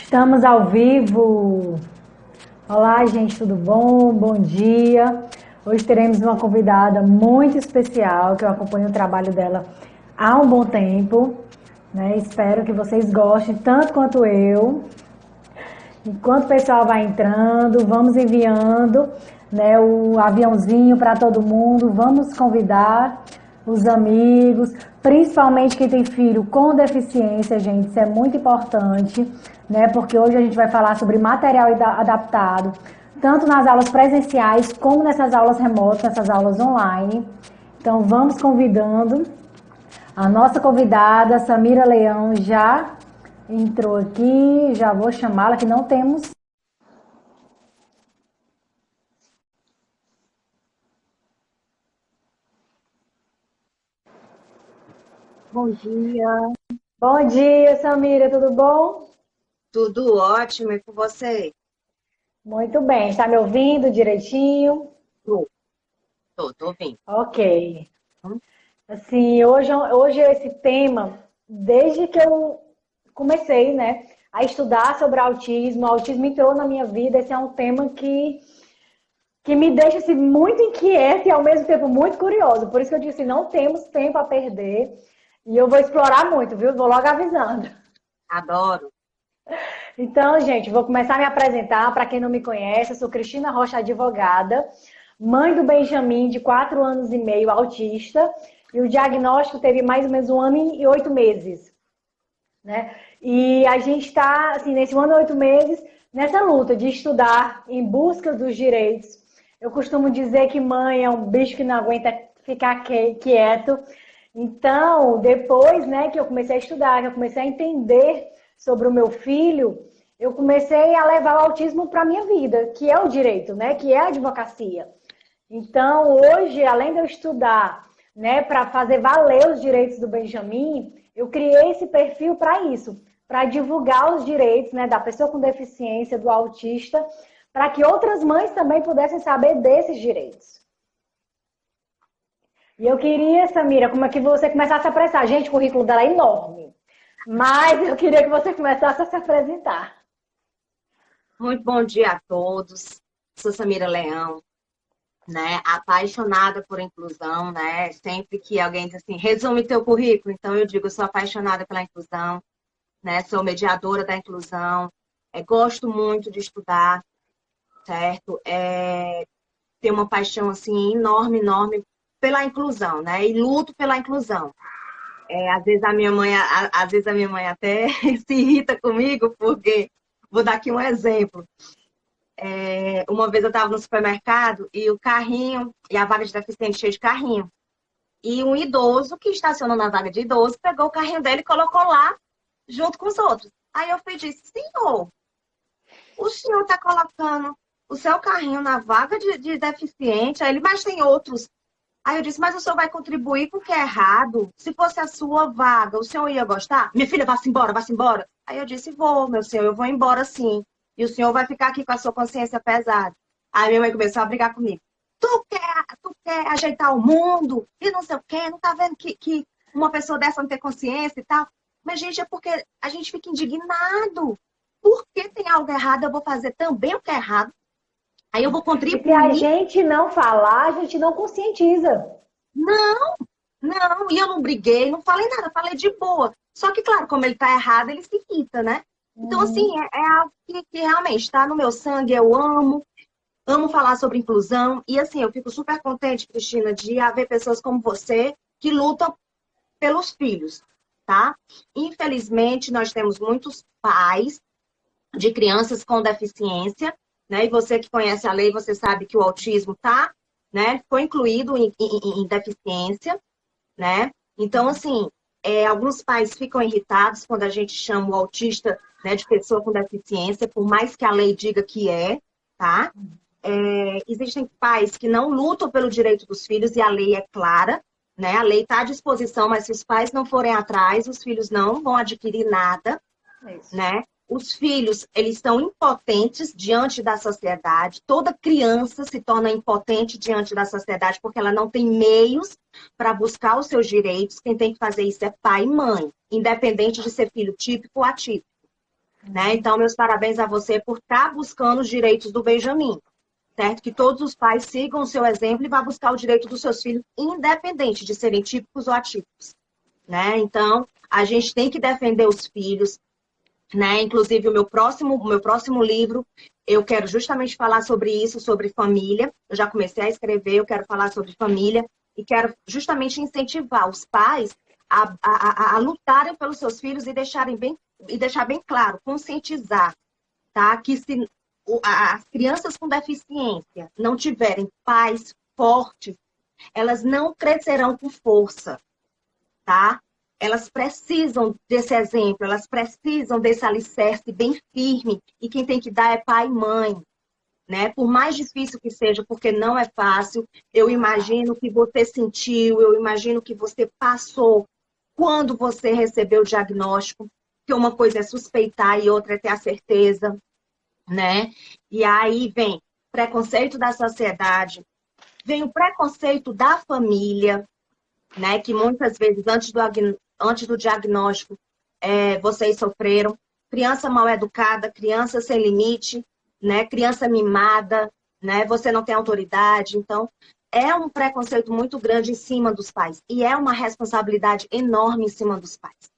Estamos ao vivo. Olá, gente, tudo bom? Bom dia. Hoje teremos uma convidada muito especial, que eu acompanho o trabalho dela há um bom tempo, né? Espero que vocês gostem tanto quanto eu. Enquanto o pessoal vai entrando, vamos enviando, né, o aviãozinho para todo mundo. Vamos convidar os amigos, principalmente quem tem filho com deficiência, gente. Isso é muito importante, né? Porque hoje a gente vai falar sobre material adaptado, tanto nas aulas presenciais como nessas aulas remotas, nessas aulas online. Então vamos convidando. A nossa convidada, Samira Leão, já entrou aqui, já vou chamá-la, que não temos. Bom dia, Bom dia, Samira, tudo bom? tudo ótimo e com você? Muito bem, está me ouvindo direitinho? Tô, tô ouvindo. Ok. Assim, hoje esse tema, desde que eu comecei, né, a estudar sobre autismo, o autismo entrou na minha vida, esse é um tema que me deixa assim, muito inquieta e ao mesmo tempo muito curiosa. Por isso que eu disse, não temos tempo a perder e eu vou explorar muito, viu? Vou logo avisando. Adoro. Então, gente, vou começar a me apresentar. Para quem não me conhece, eu sou Cristina Rocha, advogada, mãe do Benjamin, de 4 anos e meio, autista, e o diagnóstico teve mais ou menos 1 ano e 8 meses, né? E a gente está, assim, nesse 1 ano e 8 meses, nessa luta de estudar em busca dos direitos. Eu costumo dizer que mãe é um bicho que não aguenta ficar quieto. Então, depois, né, que eu comecei a estudar, que eu comecei a entender sobre o meu filho, eu comecei a levar o autismo para a minha vida, que é o direito, né, que é a advocacia. Então, hoje, além de eu estudar, né, para fazer valer os direitos do Benjamin, eu criei esse perfil para isso, para divulgar os direitos, né, da pessoa com deficiência, do autista, para que outras mães também pudessem saber desses direitos. E eu queria, Samira, como é que você começasse a apressar. Gente, o currículo dela é enorme, mas eu queria que você começasse a se apresentar. Muito bom dia a todos. Sou Samira Leão, né? Apaixonada por inclusão, né? Sempre que alguém diz assim, resume teu currículo, então eu digo, eu sou apaixonada pela inclusão, né? Sou mediadora da inclusão, gosto muito de estudar, certo? Tenho uma paixão assim enorme, enorme pela inclusão, né? E luto pela inclusão. Às vezes a minha mãe até se irrita comigo, porque vou dar aqui um exemplo. Uma vez eu estava no supermercado e o carrinho, e a vaga de deficiente cheia de carrinho. E um idoso que estacionou na vaga de idoso pegou o carrinho dele e colocou lá junto com os outros. Aí eu fui e disse, senhor, o senhor está colocando o seu carrinho na vaga de deficiente, aí ele, mas tem outros. Aí eu disse, mas o senhor vai contribuir com o que é errado? Se fosse a sua vaga, o senhor ia gostar? Minha filha, vá-se embora, vá-se embora. Aí eu disse, vou, meu senhor, eu vou embora sim. E o senhor vai ficar aqui com a sua consciência pesada. Aí minha mãe começou a brigar comigo. Tu quer ajeitar o mundo e não sei o quê, não tá vendo que uma pessoa dessa não tem consciência e tal? Mas, gente, é porque a gente fica indignado. Porque tem algo errado, eu vou fazer também o que é errado. Aí eu vou E se a contribuir. gente não falar, a gente não conscientiza. Não, não, e eu não briguei, não falei nada, falei de boa. Só que, claro, como ele tá errado, ele se irrita, né? Então, assim, é algo que realmente está no meu sangue, eu amo falar sobre inclusão. E, assim, eu fico super contente, Cristina, de haver pessoas como você que lutam pelos filhos, tá? Infelizmente, nós temos muitos pais de crianças com deficiência, né? E você que conhece a lei, você sabe que o autismo tá, né? Foi incluído em deficiência, né? Então, assim, alguns pais ficam irritados quando a gente chama o autista, né, de pessoa com deficiência, por mais que a lei diga que tá? Existem pais que não lutam pelo direito dos filhos e a lei é clara, né? A lei está à disposição, mas se os pais não forem atrás, os filhos não vão adquirir nada, Isso. né? Os filhos, eles estão impotentes diante da sociedade. Toda criança se torna impotente diante da sociedade porque ela não tem meios para buscar os seus direitos. Quem tem que fazer isso é pai e mãe, independente de ser filho típico ou atípico. né? Então, meus parabéns a você por estar buscando os direitos do Benjamin, certo? Que todos os pais sigam o seu exemplo e vá buscar o direito dos seus filhos, independente de serem típicos ou atípicos, né? Então, a gente tem que defender os filhos, né? Inclusive, o meu próximo livro, eu quero justamente falar sobre isso, sobre família. Eu já comecei a escrever, eu quero falar sobre família e quero justamente incentivar os pais a lutarem pelos seus filhos e deixar bem claro, conscientizar, tá? Que se as crianças com deficiência não tiverem pais fortes, elas não crescerão com força, tá? Elas precisam desse exemplo, elas precisam desse alicerce bem firme, e quem tem que dar é pai e mãe, né? Por mais difícil que seja, porque não é fácil, eu imagino que você sentiu, eu imagino que você passou quando você recebeu o diagnóstico, que uma coisa é suspeitar e outra é ter a certeza, né? E aí vem preconceito da sociedade, vem o preconceito da família, né? Que muitas vezes, antes do diagnóstico, vocês sofreram. Criança mal educada, criança sem limite, né? Criança mimada, né? Você não tem autoridade. Então, é um preconceito muito grande em cima dos pais. E é uma responsabilidade enorme em cima dos pais,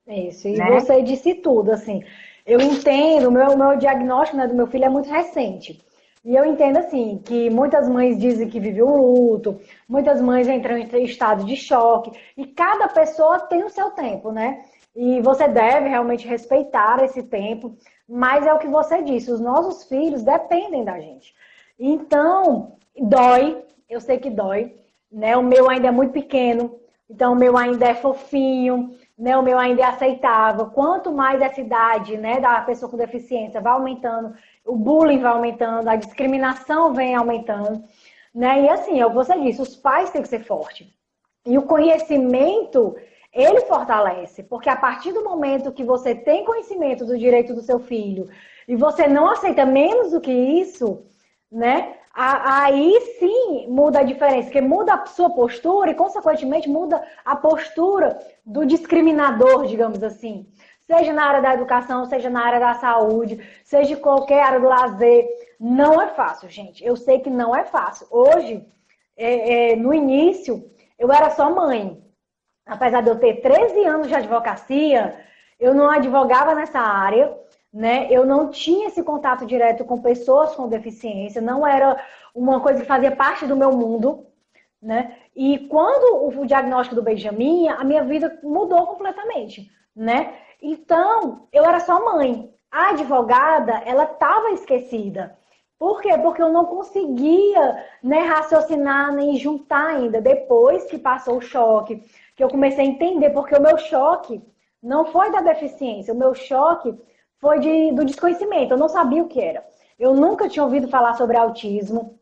Isso, e né? você disse tudo, assim. Eu entendo, o meu diagnóstico, né, do meu filho é muito recente. E eu entendo, assim, que muitas mães dizem que vivem um luto, muitas mães entram em estado de choque, e cada pessoa tem o seu tempo, né? E você deve realmente respeitar esse tempo, mas é o que você disse, os nossos filhos dependem da gente. Então, dói, eu sei que dói, né? O meu ainda é muito pequeno, então o meu ainda é fofinho, né? O meu ainda é aceitável. Quanto mais essa idade, né, da pessoa com deficiência vai aumentando, o bullying vai aumentando, a discriminação vem aumentando, né? E assim, é o que você disse, os pais têm que ser fortes. E o conhecimento, ele fortalece, porque a partir do momento que você tem conhecimento do direito do seu filho e você não aceita menos do que isso, né? Aí sim muda a diferença, porque muda a sua postura e, consequentemente, muda a postura do discriminador, digamos assim. Seja na área da educação, seja na área da saúde, seja em qualquer área do lazer. Não é fácil, gente. Eu sei que não é fácil. Hoje, no início, eu era só mãe. Apesar de eu ter 13 anos de advocacia, eu não advogava nessa área, né? Eu não tinha esse contato direto com pessoas com deficiência, não era uma coisa que fazia parte do meu mundo, né? E quando o diagnóstico do Benjamin, a minha vida mudou completamente, né? Então, eu era só mãe. A advogada, ela estava esquecida. Por quê? Porque eu não conseguia, né, raciocinar nem juntar ainda. Depois que passou o choque, que eu comecei a entender, porque o meu choque não foi da deficiência, o meu choque foi do desconhecimento. Eu não sabia o que era. Eu nunca tinha ouvido falar sobre autismo.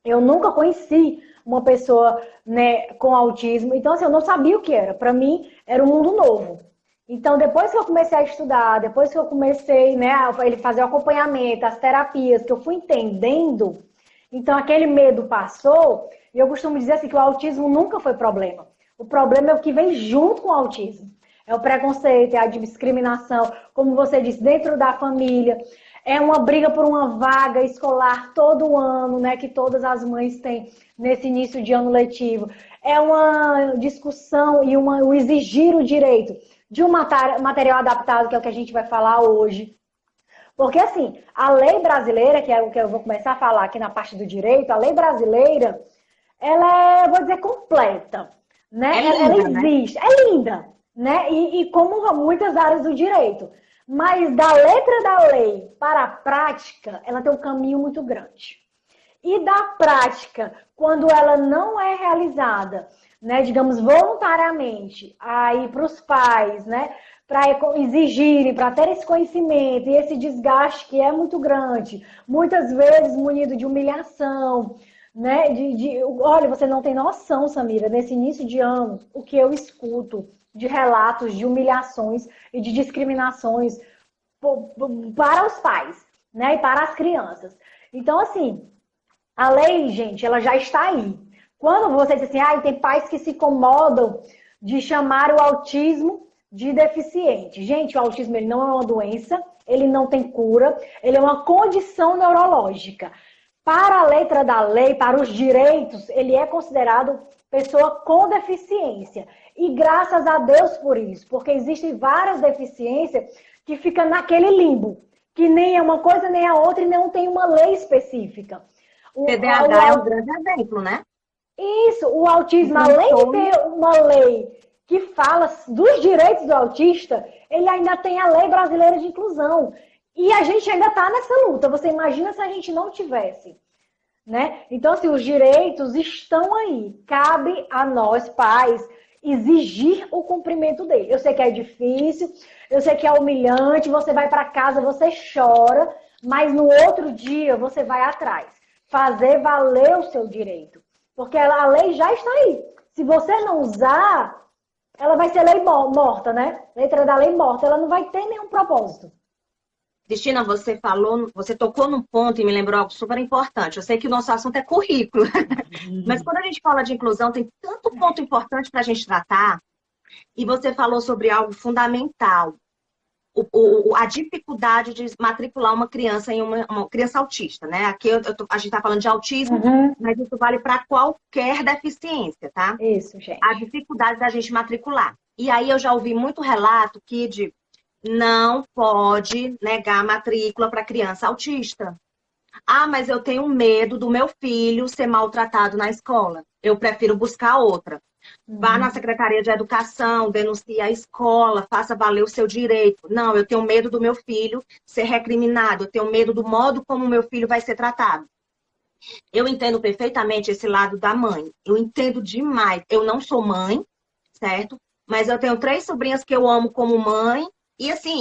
Eu nunca conheci uma pessoa, né, com autismo. Então, assim, eu não sabia o que era. Para mim, era um mundo novo. Então, depois que eu comecei a estudar, depois que eu comecei, né, a ele fazer o acompanhamento, as terapias, que eu fui entendendo, então aquele medo passou. E eu costumo dizer assim que o autismo nunca foi problema. O problema é o que vem junto com o autismo. É o preconceito, é a discriminação, como você disse, dentro da família. É uma briga por uma vaga escolar todo ano, né, que todas as mães têm nesse início de ano letivo. É uma discussão e o exigir o direito de um material adaptado, que é o que a gente vai falar hoje. Porque, assim, a lei brasileira, que é o que eu vou começar a falar aqui na parte do direito, a lei brasileira, ela é, vou dizer, completa, né? É Ela linda, né? existe, é linda, né? E como muitas áreas do direito. Mas da letra da lei para a prática, ela tem um caminho muito grande. E da prática, quando ela não é realizada, né, digamos, voluntariamente, aí para os pais, né, para exigirem, para ter esse conhecimento e esse desgaste que é muito grande, muitas vezes munido de humilhação, né, olha, você não tem noção, Samira, nesse início de ano, o que eu escuto de relatos de humilhações e de discriminações para os pais, né, e para as crianças. Então, assim, a lei, gente, ela já está aí. Quando você diz assim, tem pais que se incomodam de chamar o autismo de deficiente. Gente, o autismo ele não é uma doença, ele não tem cura, ele é uma condição neurológica. Para a letra da lei, para os direitos, ele é considerado pessoa com deficiência. E graças a Deus por isso, porque existem várias deficiências que ficam naquele limbo, que nem é uma coisa nem a outra e não tem uma lei específica. O TDAH é um grande exemplo, né? Isso, o autismo, além de ter uma lei que fala dos direitos do autista, ele ainda tem a Lei Brasileira de Inclusão. E a gente ainda está nessa luta. Você imagina se a gente não tivesse, né? Então, assim, os direitos estão aí. Cabe a nós, pais, exigir o cumprimento dele. Eu sei que é difícil, eu sei que é humilhante, você vai para casa, você chora, mas no outro dia você vai atrás. Fazer valer o seu direito. Porque a lei já está aí. Se você não usar, ela vai ser lei morta, né? Letra da lei morta, ela não vai ter nenhum propósito. Cristina, você falou, você tocou num ponto e me lembrou algo super importante. Eu sei que o nosso assunto é currículo, mas quando a gente fala de inclusão, tem tanto ponto importante para a gente tratar. E você falou sobre algo fundamental. A dificuldade de matricular uma criança em uma criança autista, né? Aqui a gente está falando de autismo, mas isso vale para qualquer deficiência, tá? Isso, gente. A dificuldade da gente matricular. E aí eu já ouvi muito relato que não pode negar a matrícula para criança autista. Ah, mas eu tenho medo do meu filho ser maltratado na escola. Eu prefiro buscar outra. Vá na Secretaria de Educação, denuncie a escola, faça valer o seu direito. Não, eu tenho medo do meu filho ser recriminado, eu tenho medo do modo como o meu filho vai ser tratado. Eu entendo perfeitamente esse lado da mãe. Eu entendo demais. Eu não sou mãe, certo? Mas eu tenho 3 sobrinhas que eu amo como mãe. E assim,